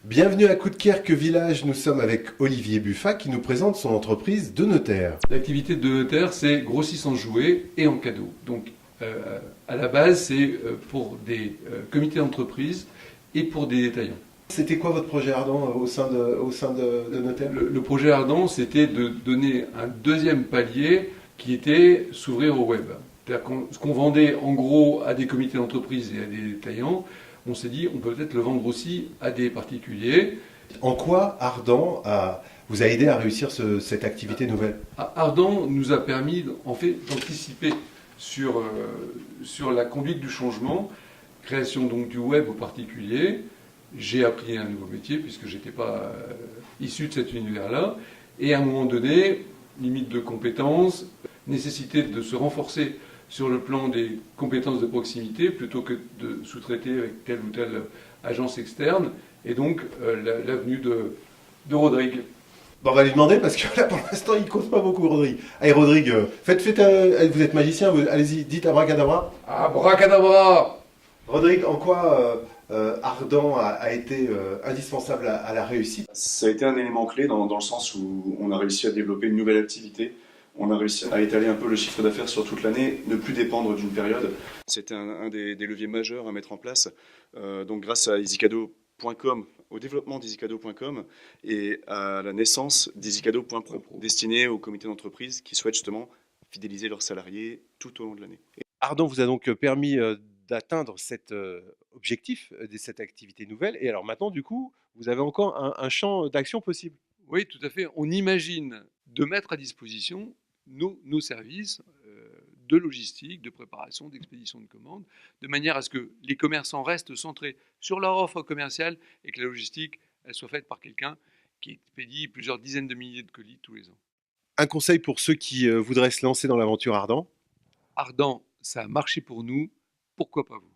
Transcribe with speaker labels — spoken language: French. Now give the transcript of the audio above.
Speaker 1: Bienvenue à Coudekerque Village, nous sommes avec Olivier Buffat qui nous présente son entreprise de notaire.
Speaker 2: L'activité de notaire, c'est grossisse en jouets et en cadeaux. Donc, à la base, c'est pour des comités d'entreprise et pour des détaillants.
Speaker 1: C'était quoi votre projet ardent au sein de notaire?
Speaker 2: Le projet ardent, c'était de donner un deuxième palier qui était s'ouvrir au web. C'est-à-dire ce qu'on vendait en gros à des comités d'entreprise et à des détaillants, on s'est dit on peut peut-être le vendre aussi à des particuliers.
Speaker 1: En quoi Ardent vous a aidé à réussir cette activité nouvelle?
Speaker 2: Ardent nous a permis en fait d'anticiper sur la conduite du changement, création donc du web aux particuliers. J'ai appris un nouveau métier puisque je n'étais pas issu de cet univers-là. Et à un moment donné, limite de compétences, nécessité de se renforcer sur le plan des compétences de proximité plutôt que de sous-traiter avec telle ou telle agence externe. Et donc l'avenue de Rodrigue.
Speaker 1: Bon, on va lui demander parce que là pour l'instant il cause pas beaucoup Rodrigue. Allez Rodrigue, vous êtes magicien, allez-y, dites abracadabra.
Speaker 2: Abracadabra!
Speaker 1: Rodrigue, en quoi Ardent a été indispensable à la réussite?
Speaker 3: Ça a été un élément clé dans le sens où on a réussi à développer une nouvelle activité, on a réussi à étaler un peu le chiffre d'affaires sur toute l'année, ne plus dépendre d'une période. C'était un des leviers majeurs à mettre en place. Donc grâce à easycadeau.com, au développement d'easycadeau.com et à la naissance d'easycadeau.pro, destiné aux comités d'entreprise qui souhaitent justement fidéliser leurs salariés tout au long de l'année.
Speaker 1: Ardent vous a donc permis d'atteindre cet objectif de cette activité nouvelle. Et alors maintenant, du coup, vous avez encore un champ d'action possible.
Speaker 2: Oui, tout à fait. On imagine de mettre à disposition nos services de logistique, de préparation, d'expédition de commandes, de manière à ce que les commerçants restent centrés sur leur offre commerciale et que la logistique elle soit faite par quelqu'un qui expédie plusieurs dizaines de milliers de colis tous les ans.
Speaker 1: Un conseil pour ceux qui voudraient se lancer dans l'aventure Ardent?
Speaker 2: Ardent, ça a marché pour nous, pourquoi pas vous?